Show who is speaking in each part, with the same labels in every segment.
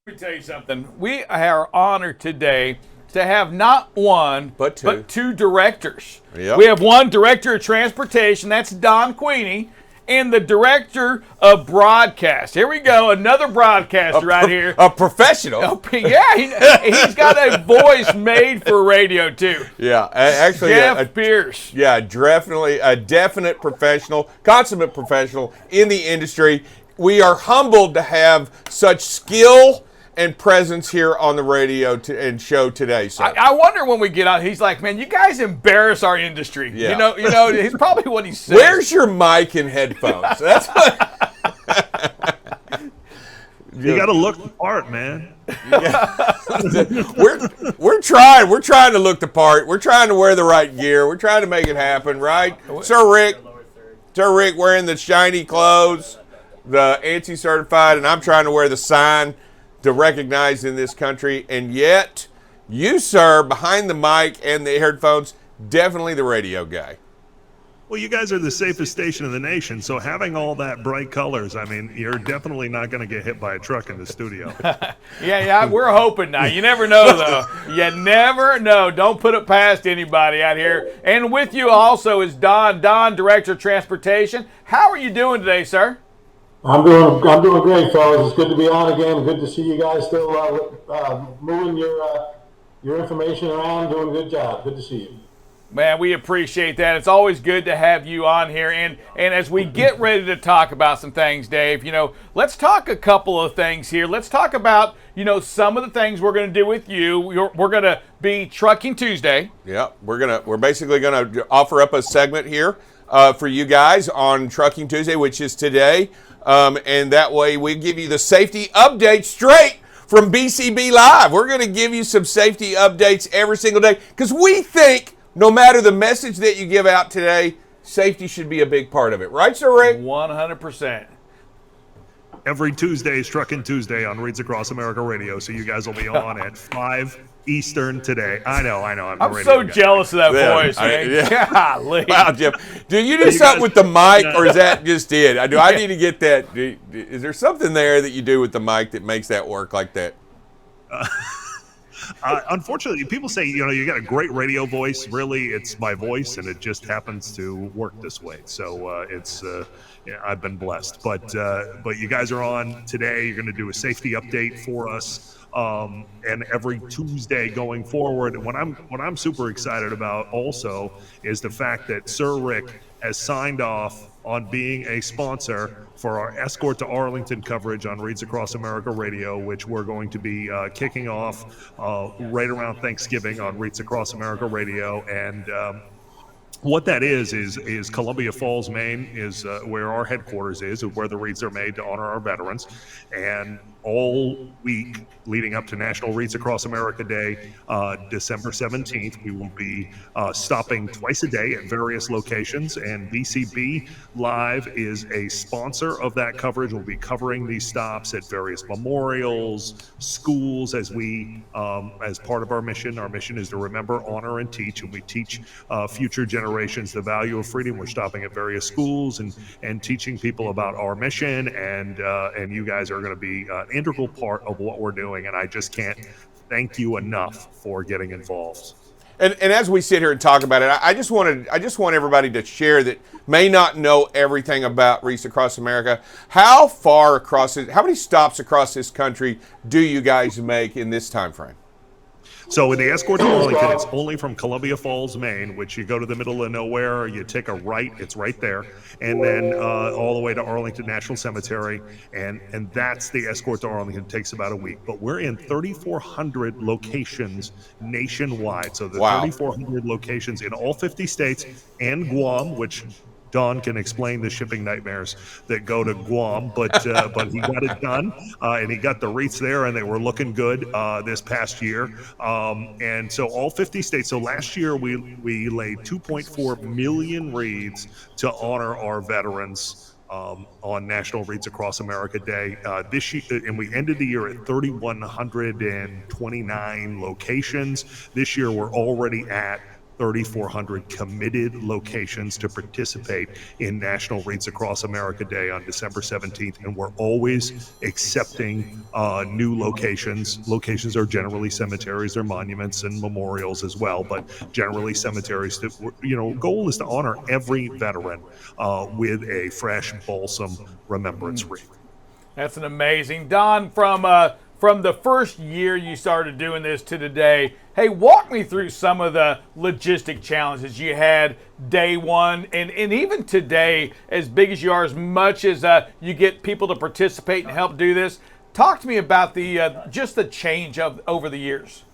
Speaker 1: Let me tell you something. We are honored today to have not one,
Speaker 2: But
Speaker 1: two directors.
Speaker 2: Yep.
Speaker 1: We have one director of transportation, that's Don Queeney, and the director of broadcast. Here we go, another broadcaster right here.
Speaker 2: A professional.
Speaker 1: Yeah, he's got a voice made for radio, too.
Speaker 2: Yeah, actually,
Speaker 1: Jeff Pierce.
Speaker 2: Yeah, definitely a definite professional, consummate professional in the industry. We are humbled to have such skill and presence here on the radio and show today, sir.
Speaker 1: I wonder when we get out, he's like, man, you guys embarrass our industry.
Speaker 2: Yeah.
Speaker 1: You know, he's probably what he said.
Speaker 2: Where's your mic and headphones? That's what.
Speaker 3: You got to look the part, man.
Speaker 2: Yeah. we're trying. We're trying to look the part. We're trying to wear the right gear. We're trying to make it happen, right? Sir Rick wearing the shiny clothes, the ANSI certified, and I'm trying to wear the sign to recognize in this country. And yet, you, sir, behind the mic and the headphones, definitely the radio guy.
Speaker 3: Well, you guys are the safest station in the nation, so having all that bright colors, I mean, you're definitely not going to get hit by a truck in the studio.
Speaker 1: Yeah, we're hoping now. You never know, though. You never know. Don't put it past anybody out here. And with you also is Don, Director of Transportation. How are you doing today, sir?
Speaker 4: I'm doing great, fellas. It's good to be on again. Good to see you guys still moving your information around, doing a good job. Good to see you.
Speaker 1: Man, we appreciate that. It's always good to have you on here. And as we get ready to talk about some things, Dave, let's talk a couple of things here. Let's talk about, some of the things we're going to do with you. We're going to be Trucking Tuesday.
Speaker 2: Yeah, we're basically going to offer up a segment here for you guys on Trucking Tuesday, which is today. And that way we give you the safety update straight from BCB Live. We're going to give you some safety updates every single day because we think no matter the message that you give out today, safety should be a big part of it. Right, Sir Rick?
Speaker 1: 100%.
Speaker 3: Every Tuesday is Truckin' Tuesday on Wreaths Across America Radio, so you guys will be on at 5 Eastern today. I know.
Speaker 1: I'm so jealous of that voice, man. Golly.
Speaker 2: Wow, Jeff. Do you do something with the mic, or is that just it? I need to get that. Is there something there that you do with the mic that makes that work like that?
Speaker 3: Unfortunately, people say, you got a great radio voice. Really, it's my voice, and it just happens to work this way. So I've been blessed. But you guys are on today. You're going to do a safety update for us, and every Tuesday going forward. And what I'm super excited about also is the fact that Sir Rick has signed off on being a sponsor for our Escort to Arlington coverage on Wreaths Across America Radio, which we're going to be kicking off right around Thanksgiving on Wreaths Across America Radio. And what that is Columbia Falls, Maine, is where our headquarters is, where the wreaths are made to honor our veterans. And all week leading up to National Wreaths Across America Day, December 17th, we will be stopping twice a day at various locations. And BCB Live is a sponsor of that coverage. We'll be covering these stops at various memorials, schools, as part of our mission. Our mission is to remember, honor, and teach. And we teach future generations the value of freedom. We're stopping at various schools and teaching people about our mission. And you guys are going to be an integral part of what we're doing. And I just can't thank you enough for getting involved.
Speaker 2: And as we sit here and talk about it, I just want everybody to share that may not know everything about Wreaths Across America. How many stops across this country do you guys make in this time frame?
Speaker 3: So in the Escort to Arlington, it's only from Columbia Falls, Maine, which you go to the middle of nowhere, you take a right, it's right there, and then all the way to Arlington National Cemetery, and that's the Escort to Arlington. It takes about a week. But we're in 3,400 locations nationwide. So the 3,400 locations in all 50 states and Guam, which Don can explain the shipping nightmares that go to Guam, but he got it done, and he got the wreaths there, and they were looking good this past year. And so all 50 states. So last year we laid 2.4 million wreaths to honor our veterans on National Wreaths Across America Day this year, and we ended the year at 3,129 locations. This year we're already at 3,400 committed locations to participate in National Wreaths Across America Day on December 17th, and we're always accepting new locations. Locations are generally cemeteries, they're monuments and memorials as well, but generally cemeteries. Goal is to honor every veteran with a fresh, balsam remembrance wreath.
Speaker 1: That's an amazing. Don, from the first year you started doing this to today, hey, walk me through some of the logistic challenges you had day one and even today, as big as you are, as much as you get people to participate and help do this. Talk to me about just the change over the years.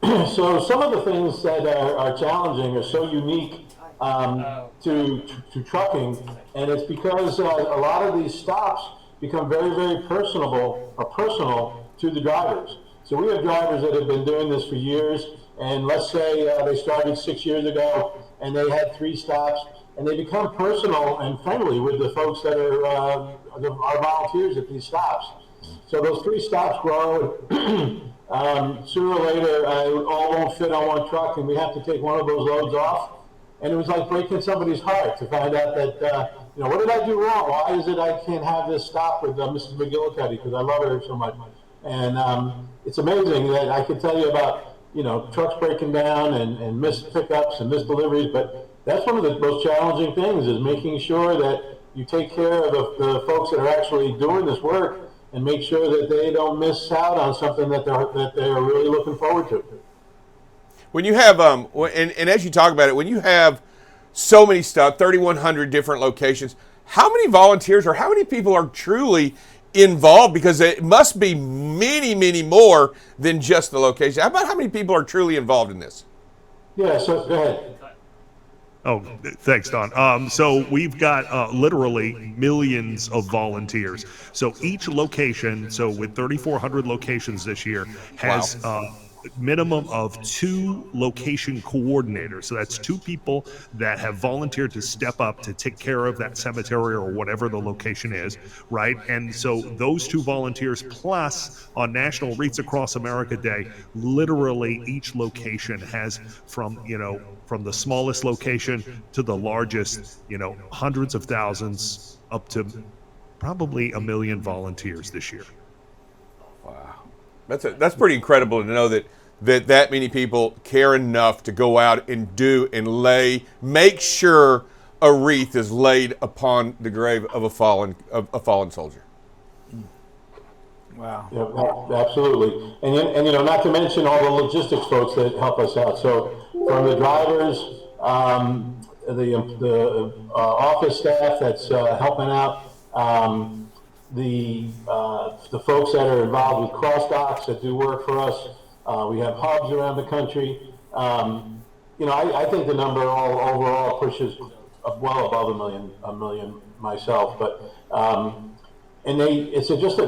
Speaker 4: So some of the things that are challenging are so unique to trucking, and it's because a lot of these stops become very, very personal to the drivers. So we have drivers that have been doing this for years, and let's say they started 6 years ago and they had 3 stops, and they become personal and friendly with the folks that are our volunteers at these stops. So those 3 stops grow. Sooner or later, it all won't fit on one truck, and we have to take one of those loads off. And it was like breaking somebody's heart to find out that, what did I do wrong? Why is it I can't have this stop with Mrs. McGillicuddy, because I love her so much. And it's amazing that I can tell you about, trucks breaking down and missed pickups and missed deliveries, but that's one of the most challenging things, is making sure that you take care of the folks that are actually doing this work and make sure that they don't miss out on something that they're really looking forward to.
Speaker 2: When you have, and as you talk about it, when you have so many stuff, 3,100 different locations, how many volunteers or how many people are truly involved? Because it must be many, many more than just the location. How about how many people are truly involved in this?
Speaker 4: Yeah, so go ahead.
Speaker 3: Oh, thanks, Don. So we've got literally millions of volunteers. So each location, so with 3,400 locations this year, has minimum of 2 location coordinators. So that's 2 people that have volunteered to step up to take care of that cemetery or whatever the location is, right? And so those 2 volunteers, plus on National Wreaths Across America Day, literally each location has from the smallest location to the largest, hundreds of thousands up to probably 1 million volunteers this year.
Speaker 2: Wow. That's pretty incredible to know that many people care enough to go out and do and make sure a wreath is laid upon the grave of a fallen soldier.
Speaker 1: Wow.
Speaker 4: Yeah, absolutely. And not to mention all the logistics folks that help us out. So from the drivers, the office staff that's helping out, the folks that are involved with cross docks that do work for us. We have hubs around the country. I think the number overall pushes well above a million myself. But it's just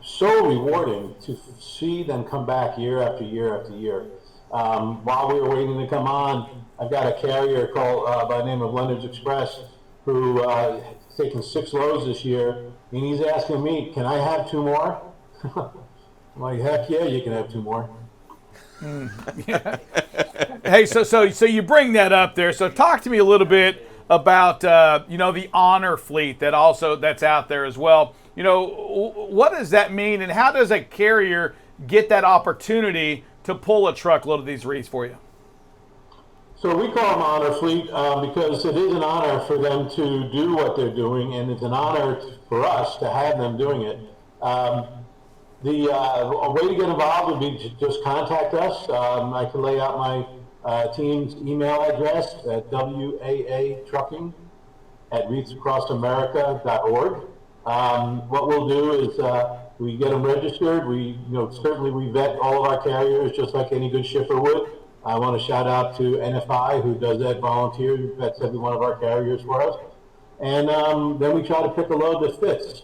Speaker 4: so rewarding to see them come back year after year after year. While we were waiting to come on, I've got a carrier called by the name of Leonard's Express who has taken 6 loads this year. And he's asking me, can I have 2 more? I'm like, heck yeah, you can have 2 more.
Speaker 1: Yeah. Hey, so you bring that up there. So talk to me a little bit about the honor fleet that's out there as well. What does that mean, and how does a carrier get that opportunity to pull a truckload of these wreaths for you?
Speaker 4: So we call them honor fleet because it is an honor for them to do what they're doing, and it's an honor for us to have them doing it. A way to get involved would be to just contact us. I can lay out my team's email address at waacrossAmerica.org. What we'll do is we get them registered. Certainly we vet all of our carriers just like any good shipper would. I want to shout out to NFI, who does that volunteer, who vets every one of our carriers for us. And then we try to pick a load that fits.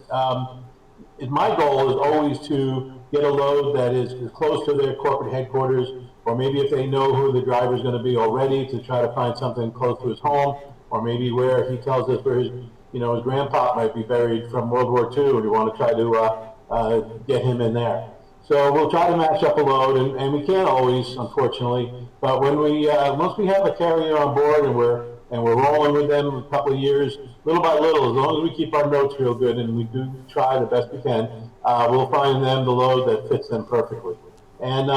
Speaker 4: My goal is always to get a load that is close to their corporate headquarters, or maybe if they know who the driver is going to be already, to try to find something close to his home, or maybe where he tells us where his grandpa might be buried from World War II, and we want to try to get him in there. So we'll try to match up a load, and we can't always, unfortunately. But when we once we have a carrier on board and we're rolling with them a couple of years, little by little, as long as we keep our notes real good and we do try the best we can, we'll find them the load that fits them perfectly. And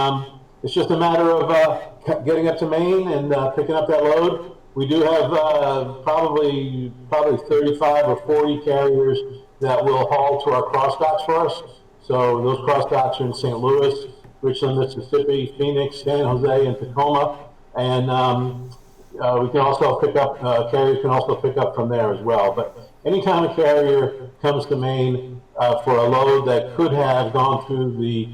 Speaker 4: it's just a matter of getting up to Maine and picking up that load. We do have probably 35 or 40 carriers that will haul to our cross docks for us. So those cross docks are in St. Louis, Richland, Mississippi, Phoenix, San Jose, and Tacoma. And we can also pick up, carriers can also pick up from there as well. But anytime a carrier comes to Maine for a load that could have gone through the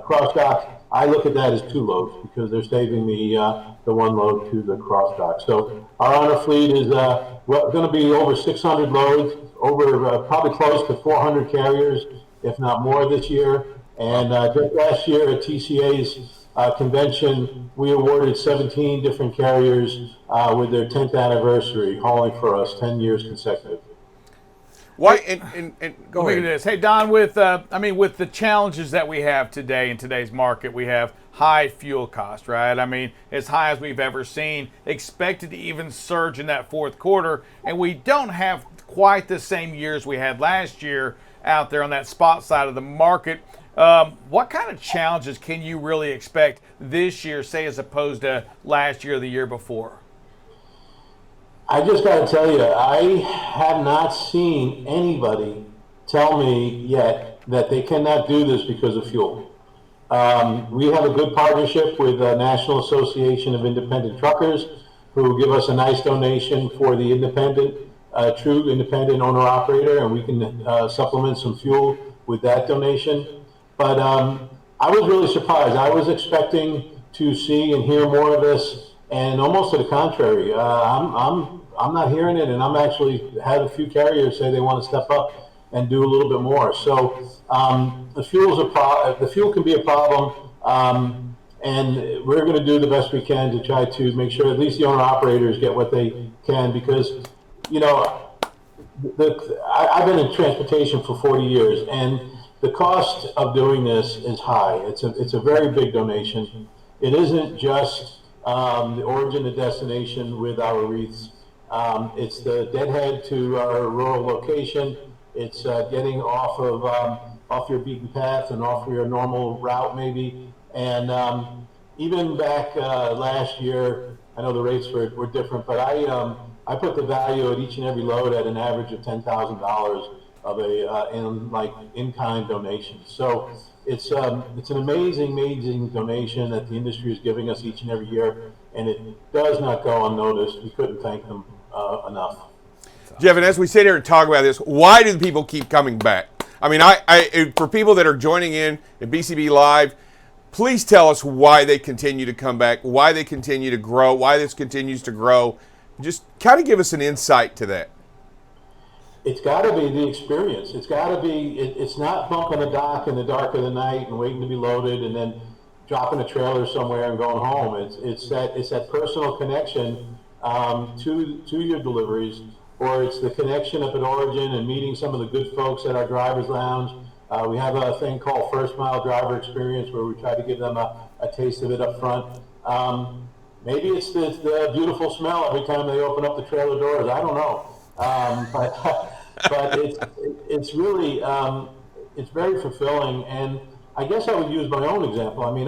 Speaker 4: cross dock, I look at that as 2 loads because they're saving me the 1 load to the cross dock. So our honor fleet is going to be over 600 loads, over probably close to 400 carriers, if not more this year. And just last year at TCA's convention, we awarded 17 different carriers with their 10th anniversary, hauling for us 10 years consecutive.
Speaker 2: Why? And go
Speaker 1: Look
Speaker 2: ahead.
Speaker 1: at this. Hey, Don, with with the challenges that we have today in today's market, we have high fuel cost, right? I mean, as high as we've ever seen, expected to even surge in that fourth quarter, and we don't have quite the same years we had last year out there on that spot side of the market. What kind of challenges can you really expect this year, say, as opposed to last year or the year before?
Speaker 4: I just got to tell you, I have not seen anybody tell me yet that they cannot do this because of fuel. We have a good partnership with the National Association of Independent Truckers, who give us a nice donation for the true independent owner-operator, and we can supplement some fuel with that donation. But I was really surprised. I was expecting to see and hear more of this, and almost to the contrary. I'm not hearing it, and I'm actually had a few carriers say they want to step up and do a little bit more. So the fuel can be a problem, and we're going to do the best we can to try to make sure at least the owner operators get what they can, because I've been in transportation for 40 years, and the cost of doing this is high. It's a very big donation. It isn't just the origin to destination with our wreaths. It's the deadhead to our rural location. It's getting off your beaten path and off your normal route maybe. And even back last year, I know the rates were different, but I put the value at each and every load at an average of $10,000 of in-kind donation. So it's an amazing donation that the industry is giving us each and every year, and it does not go unnoticed. We couldn't thank them enough.
Speaker 2: Jeff, and as we sit here and talk about this, why do people keep coming back? I mean, for people that are joining in at BCB Live, please tell us why they continue to come back, why they continue to grow, why this continues to grow. Just kind of give us an insight to that.
Speaker 4: It's got to be the experience. It's got to be. It's not bumping a dock in the dark of the night and waiting to be loaded and then dropping a trailer somewhere and going home. It's that personal connection to your deliveries, or it's the connection up at Origin and meeting some of the good folks at our driver's lounge. We have a thing called First Mile Driver Experience, where we try to give them a taste of it up front. Maybe it's the beautiful smell every time they open up the trailer doors. I don't know. But it's really it's very fulfilling, and I guess I would use my own example. I mean,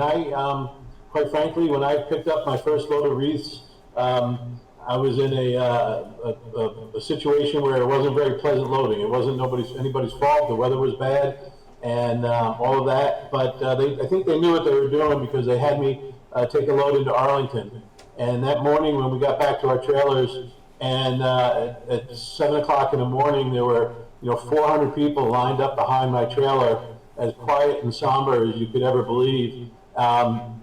Speaker 4: quite frankly, when I picked up my first load of wreaths, I was in a situation where it wasn't very pleasant loading. It wasn't anybody's fault. The weather was bad, and all of that. But I think they knew what they were doing, because they had me take a load into Arlington. And that morning, when we got back to our trailers, and at 7 o'clock in the morning, there were 400 people lined up behind my trailer, as quiet and somber as you could ever believe,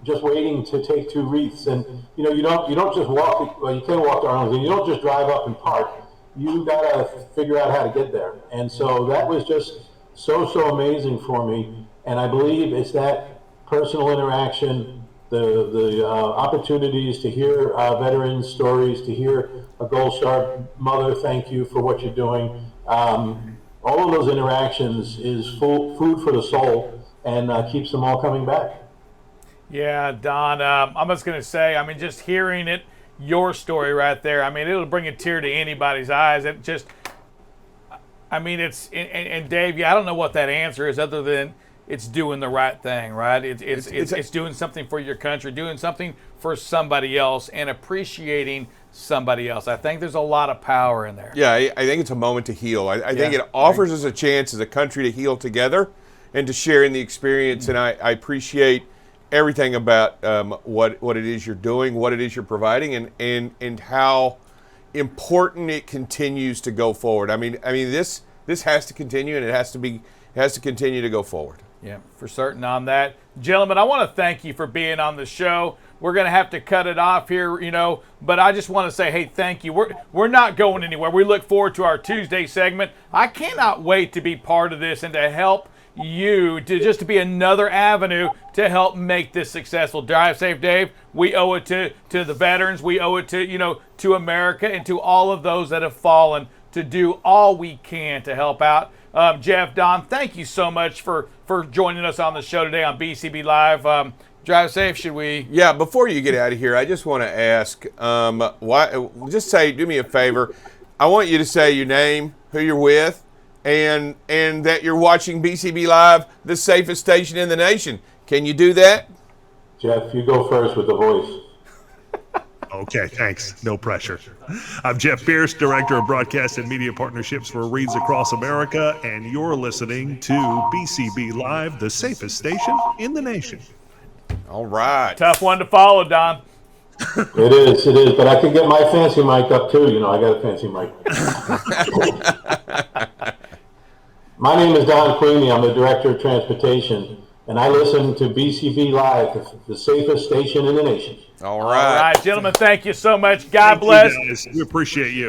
Speaker 4: just waiting to take 2 wreaths. And you don't just walk. Well, you can walk to Arlington. You don't just drive up and park. You gotta figure out how to get there. And so that was just so amazing for me. And I believe it's that personal interaction, the opportunities to hear veterans' stories, to hear a Gold Star mother thank you for what you're doing. All of those interactions is food for the soul, and keeps them all coming back.
Speaker 1: Yeah, Don, I'm just going to say, I mean, just hearing it, your story right there, I mean, it'll bring a tear to anybody's eyes. It just, I mean, and Dave, yeah, I don't know what that answer is other than it's doing the right thing, right? It's doing something for your country, doing something for somebody else, and appreciating somebody else. I think there's a lot of power in there.
Speaker 2: Yeah, I think it's a moment to heal. I think it offers us a chance as a country to heal together and to share in the experience, and I appreciate everything about what it is you're doing, what it is you're providing, and how important it continues to go forward. I mean this has to continue, and it has to continue to go forward.
Speaker 1: Yeah, for certain on that. Gentlemen, I want to thank you for being on the show. We're going to have to cut it off here, but I just want to say, hey, thank you. We're not going anywhere. We look forward to our Tuesday segment. I cannot wait to be part of this and to help you to be another avenue to help make this successful. Drive Safe Dave, we owe it to the veterans. We owe it to America and to all of those that have fallen to do all we can to help out. Jeff, Don, thank you so much for joining us on the show today on BCB Live. Drive safe, should we?
Speaker 2: Yeah, before you get out of here, I just want to ask, do me a favor. I want you to say your name, who you're with, and that you're watching BCB Live, the safest station in the nation. Can you do that?
Speaker 4: Jeff, you go first with the voice.
Speaker 3: Okay, thanks. No pressure. I'm Jeff Pierce, Director of Broadcast and Media Partnerships for Wreaths Across America, and you're listening to BCB Live, the safest station in the nation.
Speaker 2: All right.
Speaker 1: Tough one to follow, Don.
Speaker 4: It is, but I can get my fancy mic up too. I got a fancy mic. My name is Don Queeney. I'm the Director of Transportation, and I listen to BCB Live, the safest station in the nation.
Speaker 2: All right.
Speaker 1: All right, gentlemen, thank you so much. God bless.
Speaker 3: You guys. We appreciate you.